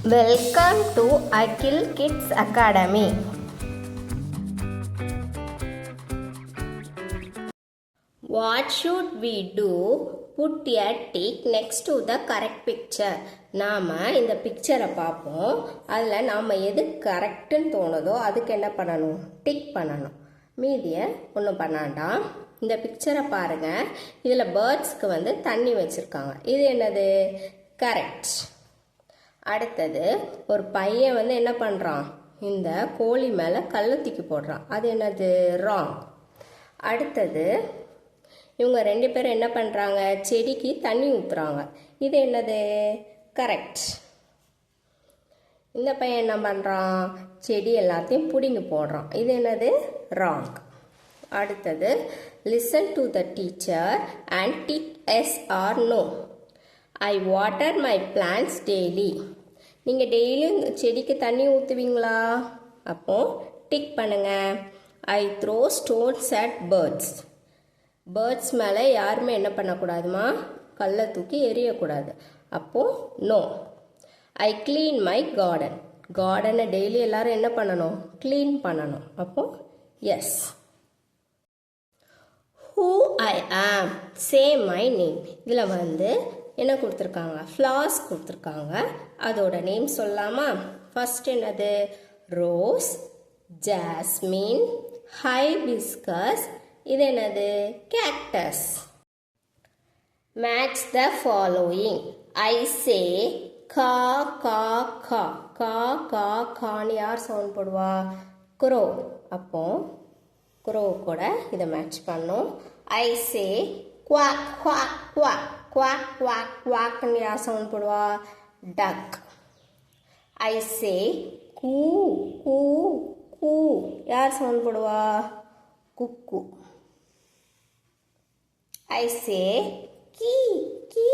Welcome to Akhil Kids Academy. What should we do? Put a tick next to the correct picture. நாம் இந்த பிக்சரை பார்ப்போம். அதில் நாம் எது கரெக்டுன்னு தோணுதோ அதுக்கு என்ன பண்ணணும்? டிக் பண்ணணும். மீதியை ஒன்றும் பண்ணாண்டாம். இந்த பிக்சரை பாருங்கள். இதில் பேர்ட்ஸ்க்கு தண்ணி வச்சுருக்காங்க. இது என்னது? கரெக்ட். அடுத்தது ஒரு பையன் என்ன பண்ணுறான்? இந்த கோழி மேலே கல்லை தூக்கி போடுறான். அது என்னது? ராங். அடுத்தது இவங்க ரெண்டு பேரும் என்ன பண்ணுறாங்க? செடிக்கு தண்ணி ஊற்றுறாங்க. இது என்னது? கரெக்ட். இந்த பையன் என்ன பண்ணுறான்? செடி எல்லாத்தையும் பிடுங்கி போடுறான். இது என்னது? ராங். அடுத்தது listen to the teacher and tick yes or no. I water my plants daily. நீங்கள் டெய்லியும் செடிக்கு தண்ணி ஊற்றுவீங்களா? அப்போ டிக் பண்ணுங்க. I throw stones at birds. Birds மேலே யாருமே என்ன பண்ணக்கூடாதுமா? கல்லை தூக்கி எறியக்கூடாது. அப்போது no. I clean my garden. கார்டனை டெய்லி எல்லாரும் என்ன பண்ணணும்? க்ளீன் பண்ணணும். அப்போ எஸ். ஹூ ஐ ஆம். சே மை நேம். இதில் என்ன கொடுத்துருக்காங்க? ஃப்ளார்ஸ் கொடுத்துருக்காங்க. அதோட நேம் சொல்லலாமா? ஃபர்ஸ்ட் என்னது? Rose, jasmine, hibiscus. இது என்னது? Cactus. Match the following. I say caw caw caw. Caw கா கான்னு யார் சவுண்ட் போடுவா? குரோ. அப்போ குரோ கூட இதை மேட்ச் பண்ணும். I say quack quack quack. Quack quack குவாக்னு யார் சவுண்ட் போடுவா? டக். ஐ சே கூ கூ கூ. யார் சவுண்ட் போடுவா? குக்கு. ஐ சே கீ கீ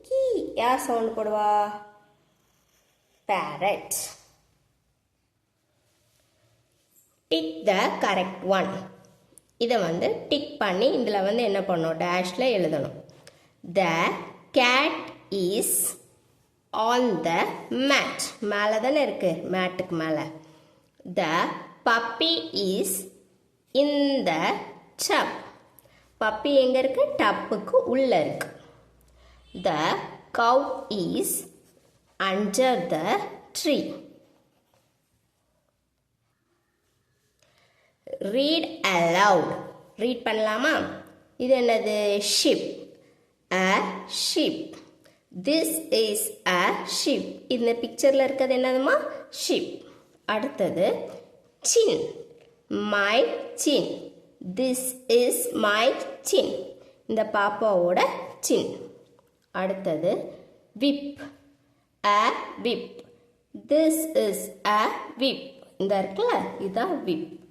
கீ. யார் சவுண்ட் போடுவா? Parrot. Tick the correct one. இதை டிக் பண்ணி இதில் என்ன பண்ணணும்? டேஷில் எழுதணும். The cat is on the mat. மேலே தானே இருக்கு, மேட்டுக்கு மேலே. The puppy is in the tub. Puppy எங்கே இருக்கு? டப்புக்கு உள்ளே இருக்கு. The cow is under the tree. Read aloud. Read பண்ணலாமா? இது என்னது? sheep. A sheep. This is a sheep. இந்த பிக்சரில் இருக்கிறது என்னதுமா? sheep. அடுத்தது chin. My chin. This is my chin. இந்த பாப்பாவோட chin. அடுத்தது whip. A whip. This is a whip. இந்த இருக்குல்ல, இதான் whip.